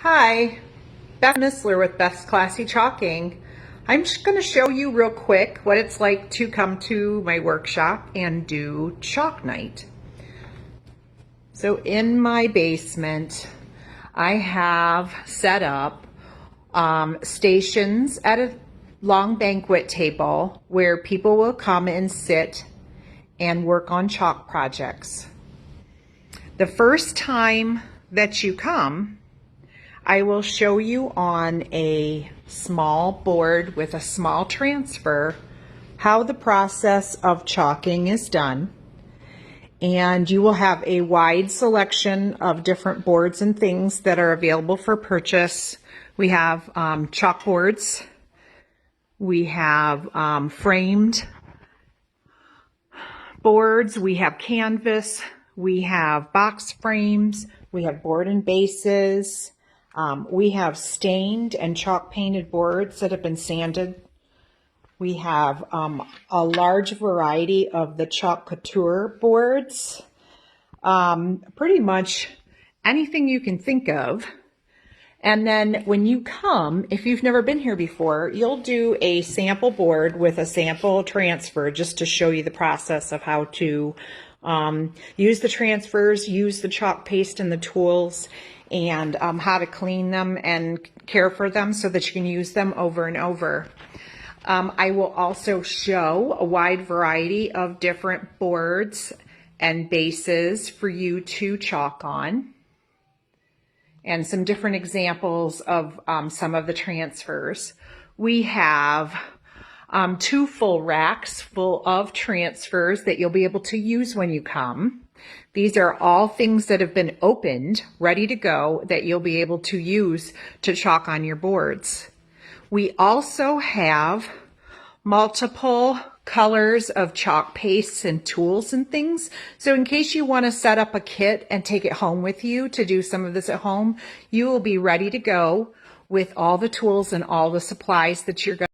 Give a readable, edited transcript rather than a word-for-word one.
Hi, Beth Missler with Beth's Classy Chalking. I'm just going to show you real quick what it's like to come to my workshop and do chalk night. So in my basement, I have set up stations at a long banquet table where people will come and sit and work on chalk projects. The first time that you come, I will show you on a small board with a small transfer how the process of chalking is done. And you will have a wide selection of different boards and things that are available for purchase. We have chalkboards. We have framed boards. We have canvas. We have box frames. We have board and bases. We have stained and chalk painted boards that have been sanded. We have a large variety of the Chalk Couture boards. Pretty much anything you can think of. And then when you come, if you've never been here before, you'll do a sample board with a sample transfer just to show you the process of how to use the transfers, use the chalk paste and the tools, and how to clean them and care for them so that you can use them over and over. I will also show a wide variety of different boards and bases for you to chalk on, and some different examples of some of the transfers. We have 2 full racks full of transfers that you'll be able to use when you come. These are all things that have been opened, ready to go, that you'll be able to use to chalk on your boards. We also have multiple colors of chalk pastes and tools and things. So in case you want to set up a kit and take it home with you to do some of this at home, you will be ready to go with all the tools and all the supplies that you're going to